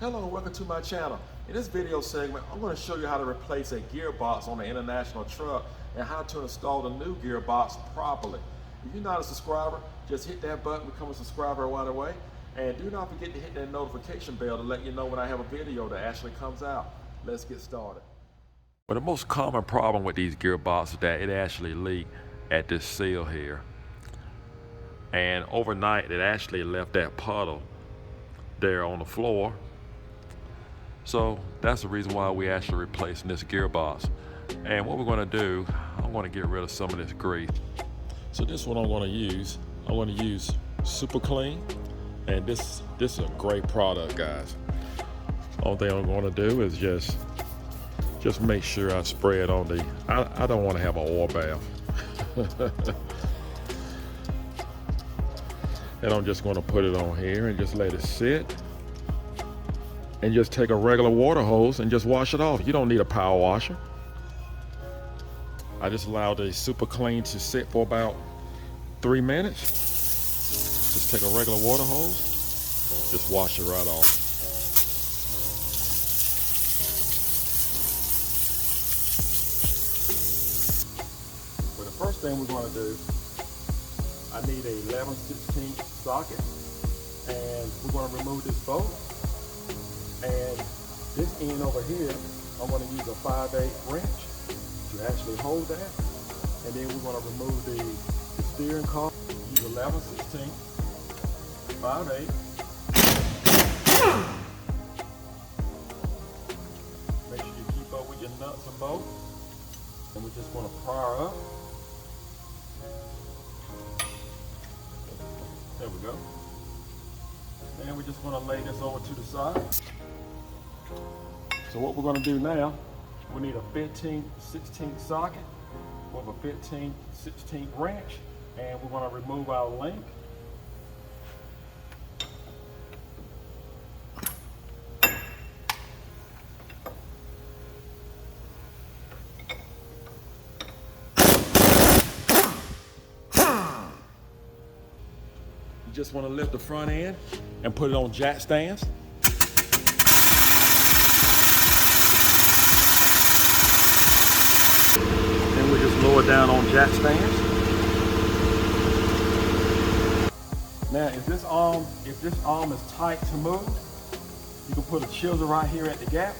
Hello and welcome to my channel. In this video segment, I'm going to show you how to replace a gearbox on an international truck and how to install the new gearbox properly. If you're not a subscriber, just hit that button, become a subscriber right away. And do not forget to hit that notification bell to let you know when I have a video that actually comes out. Let's get started. Well, the most common problem with these gearboxes is that it actually leaks at this seal here. And overnight, it actually left that puddle there on the floor. So that's the reason why we actually replacing this gearbox. And what we're going to do, I'm going to get rid of some of this grease. So this one I'm going to use Super Clean, and this is a great product, guys. Only thing I'm going to do is just make sure I spray it on the. I don't want to have an oil bath. And I'm just going to put it on here and just let it sit. And just take a regular water hose and just wash it off. You don't need a power washer. I just allowed the Super Clean to sit for about 3 minutes. Just take a regular water hose, just wash it right off. Well, the first thing we're going to do, I need a 11/16 socket, and we're going to remove this bolt. And this end over here, I'm going to use a 5/8 wrench to actually hold that. And then we're going to remove the steering column. Use 11/16, 5/8. Make sure you keep up with your nuts and bolts. And we're just going to pry up. There we go. And we're just going to lay this over to the side. So what we're going to do now, we need a 15/16 socket with a 15/16 wrench, and we're going to remove our link. You just want to lift the front end and put it on jack stands. Then we just lower down on jack stands. Now, if this arm is tight to move, you can put a chisel right here at the gap.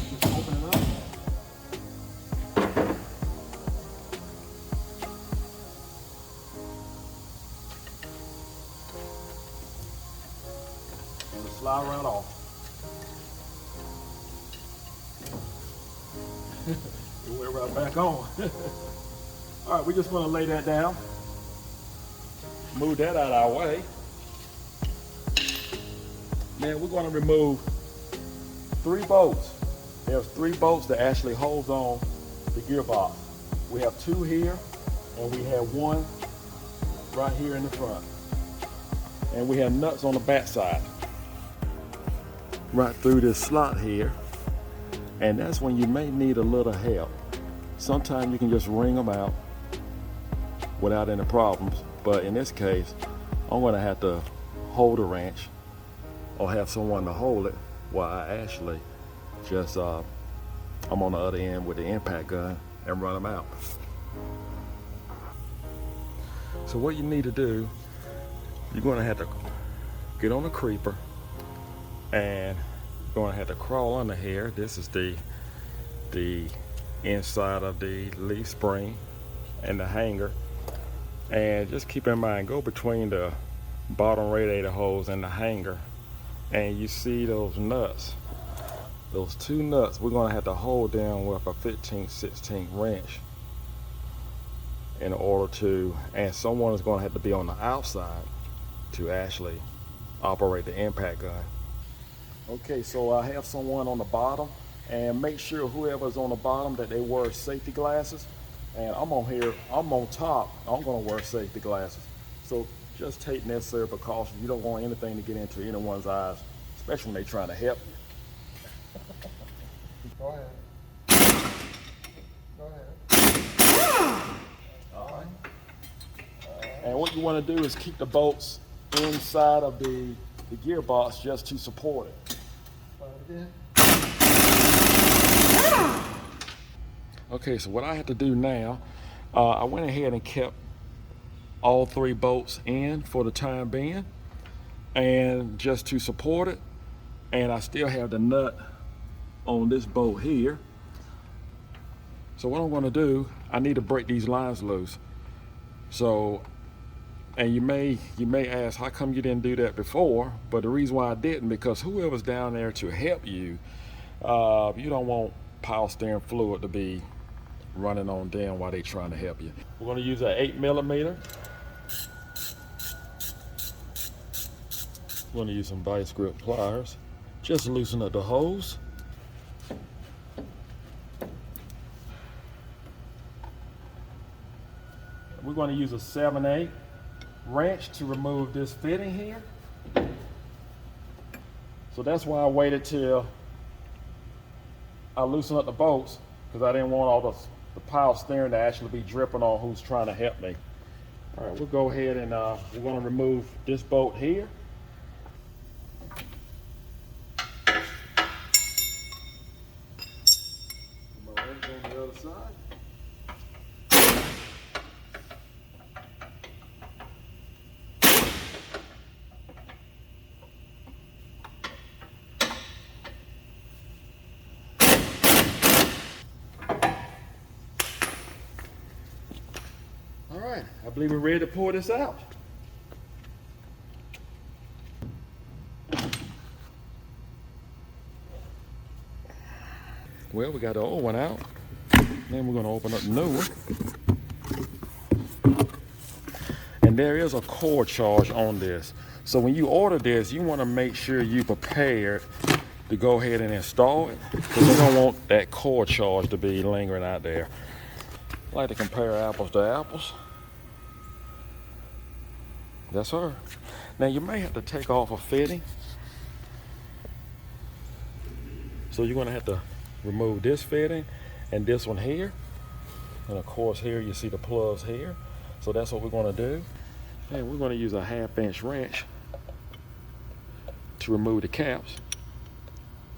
Just open it up. And it'll slide right off. It went right back on. All right, we're just going to lay that down. Move that out of our way. Now we're going to remove 3 bolts. There's 3 bolts that actually holds on the gearbox. We have 2 here, and we have 1 right here in the front. And we have nuts on the back side, right through this slot here. And that's when you may need a little help. Sometimes you can just wring them out without any problems. But in this case, I'm going to have to hold a wrench or have someone to hold it while I actually just, I'm on the other end with the impact gun and run them out. So what you need to do, you're going to have to get on a creeper and you're going to have to crawl under here. This is the inside of the leaf spring and the hanger. And just keep in mind, go between the bottom radiator hose and the hanger, and you see those nuts, those 2 nuts, we're going to have to hold down with a 15/16 wrench in order to, and someone is going to have to be on the outside to actually operate the impact gun. Okay, so I have someone on the bottom, and make sure whoever's on the bottom that they wear safety glasses. And I'm on top, I'm gonna wear safety glasses. So just take necessary precautions. You don't want anything to get into anyone's eyes, especially when they're trying to help you. Go ahead. Go ahead. All right. And what you wanna do is keep the bolts inside of the the gearbox just to support it. Okay, so what I have to do now, I went ahead and kept all 3 bolts in for the time being, and just to support it. And I still have the nut on this bolt here. So what I'm going to do, I need to break these lines loose. So, and you may ask, how come you didn't do that before? But the reason why I didn't, because whoever's down there to help you, you don't want power steering fluid to be running on them while they're trying to help you. We're going to use an 8mm. We're going to use some vice grip pliers. Just loosen up the hose. We're going to use a 7/8 wrench to remove this fitting here. So that's why I waited till I loosened up the bolts, because I didn't want all the power steering to actually be dripping on who's trying to help me. All right, we'll go ahead and we're going to remove this bolt here. Put my wrench on the other side. All right, I believe we're ready to pour this out. Well, we got the old one out. Then we're going to open up the new one. And there is a core charge on this. So when you order this, you want to make sure you're prepared to go ahead and install it, because you don't want that core charge to be lingering out there. I like to compare apples to apples. That's her. Now you may have to take off a fitting. So you're going to have to remove this fitting and this one here. And of course here you see the plugs here. So that's what we're going to do. And we're going to use a 1/2" wrench to remove the caps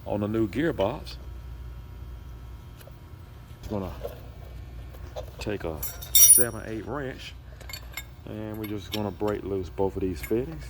on the new gearbox. We're going to take a 7/8 wrench, and we're just going to break loose both of these fittings.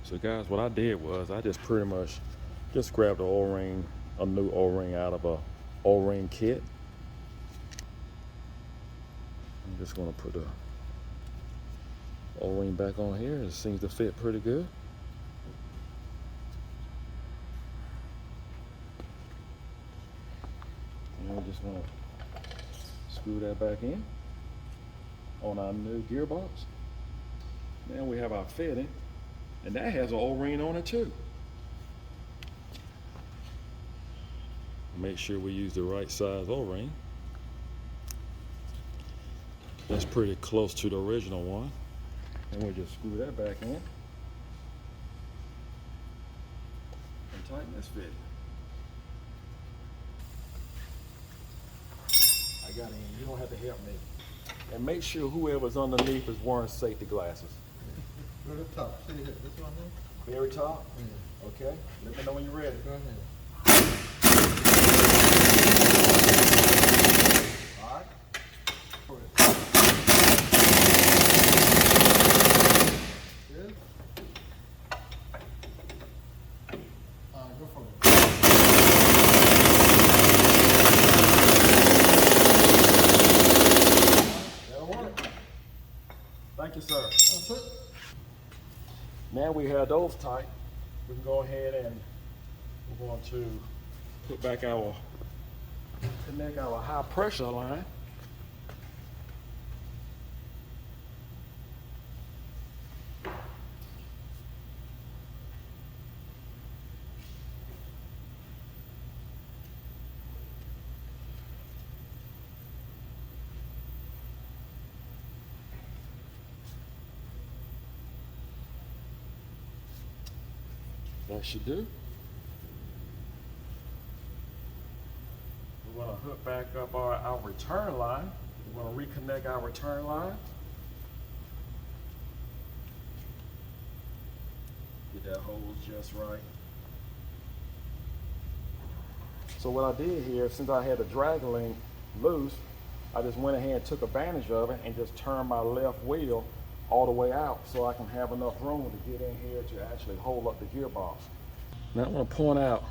So guys, what I did was I just pretty much just grabbed the O-ring, a new O-ring out of a O-ring kit. I'm just going to put the O-ring back on here. It seems to fit pretty good. And we're just going to screw that back in on our new gearbox. Now we have our fitting, and that has an O-ring on it too. Make sure we use the right size O-ring. That's pretty close to the original one. And we'll just screw that back in and tighten this fit. I got it in. You don't have to help me. And make sure whoever's underneath is wearing safety glasses. Go to the top. See this one here? Very top? Yeah. Okay. Let me know when you're ready. Go ahead. All right. Good. Go for it. That'll work. Thank you, sir. That's it. Now we have those tight, we can go ahead and we're going to put back connect our high pressure line. That should do. We're going to hook back up our return line. We're going to reconnect our return line. Get that hose just right. So what I did here, since I had the drag link loose, I just went ahead and took advantage of it and just turned my left wheel all the way out so I can have enough room to get in here to actually hold up the gearbox. Now I want to point out,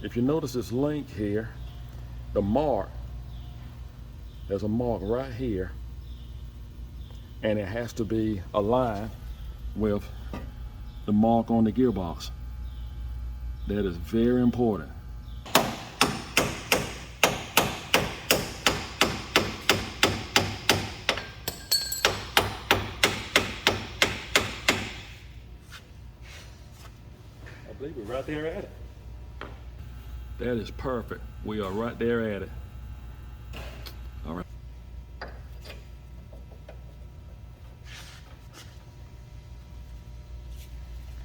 if you notice this link here, the mark, there's a mark right here, and it has to be aligned with the mark on the gearbox. That is very important. I believe we're right there at it. That is perfect. We are right there at it. All right.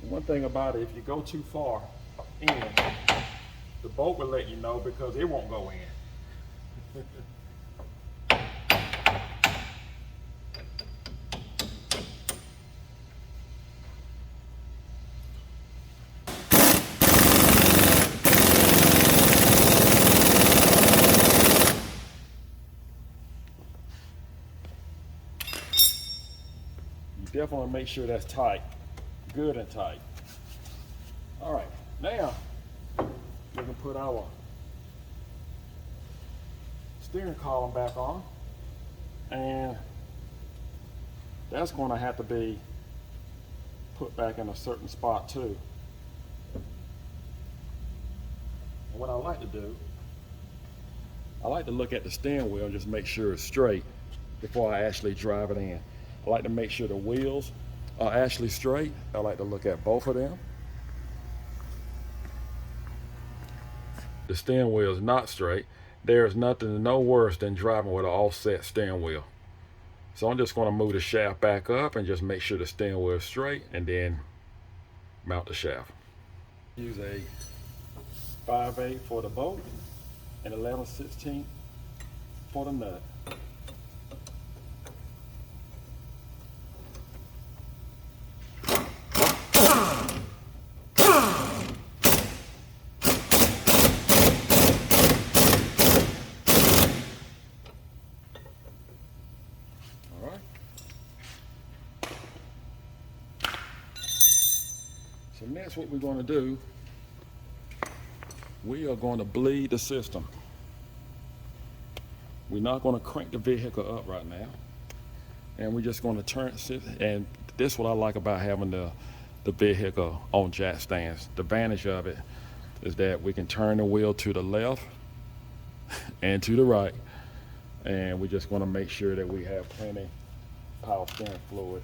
One thing about it, if you go too far in, the bolt will let you know because it won't go in. You definitely want to make sure that's tight, good and tight. All right, now we can put our steering column back on, and that's going to have to be put back in a certain spot too. And what I like to do, I like to look at the steering wheel and just make sure it's straight before I actually drive it in. I like to make sure the wheels are actually straight. I like to look at both of them. The steering wheel is not straight. There's nothing no worse than driving with an offset steering wheel. So I'm just going to move the shaft back up and just make sure the steering wheel is straight, and then mount the shaft. Use a 5/8 for the bolt and 11/16 for the nut. So next, what we're going to do, we are going to bleed the system. We're not going to crank the vehicle up right now, and we're just going to turn it. And this is what I like about having the vehicle on jack stands. The advantage of it is that we can turn the wheel to the left and to the right, and we're just going to make sure that we have plenty power steering fluid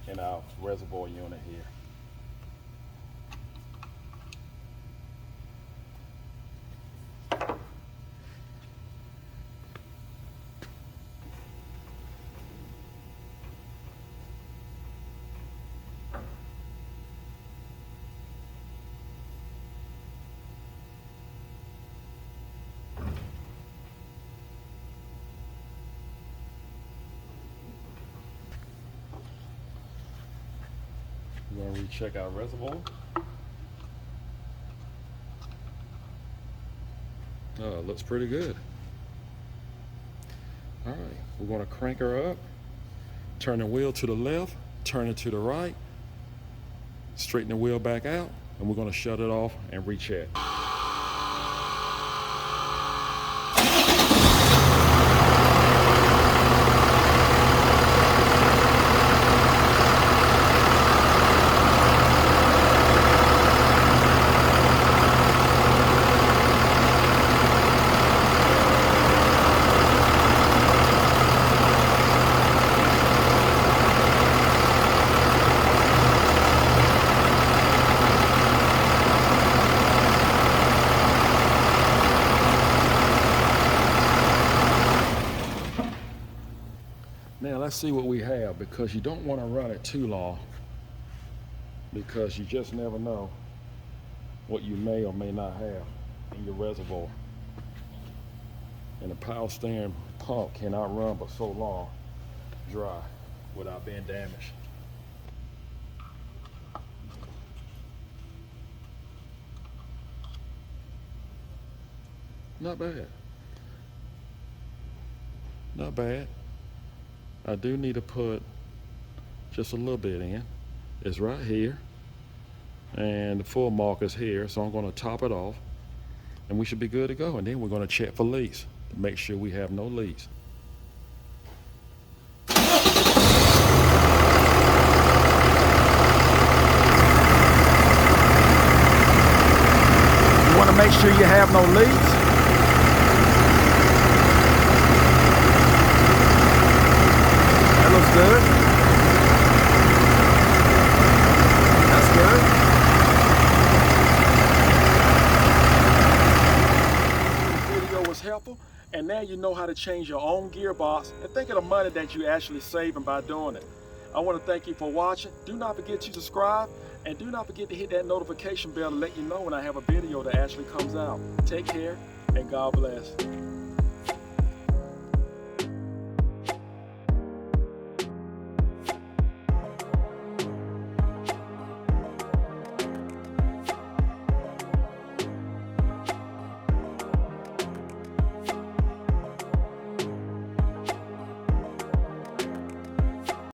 in our reservoir unit here. We're going to recheck our reservoir. Looks pretty good. All right, we're going to crank her up, turn the wheel to the left, turn it to the right, straighten the wheel back out, and we're going to shut it off and recheck. Now let's see what we have, because you don't want to run it too long, because you just never know what you may or may not have in your reservoir. And the power steering pump cannot run but so long dry without being damaged. Not bad. Not bad. I do need to put just a little bit in. It's right here. And the full mark is here, so I'm going to top it off. And we should be good to go. And then we're going to check for leaks to make sure we have no leaks. You want to make sure you have no leaks. That looks good. That's good. This video was helpful, and now you know how to change your own gearbox, and think of the money that you're actually saving by doing it. I want to thank you for watching. Do not forget to subscribe, and do not forget to hit that notification bell to let you know when I have a video that actually comes out. Take care, and God bless.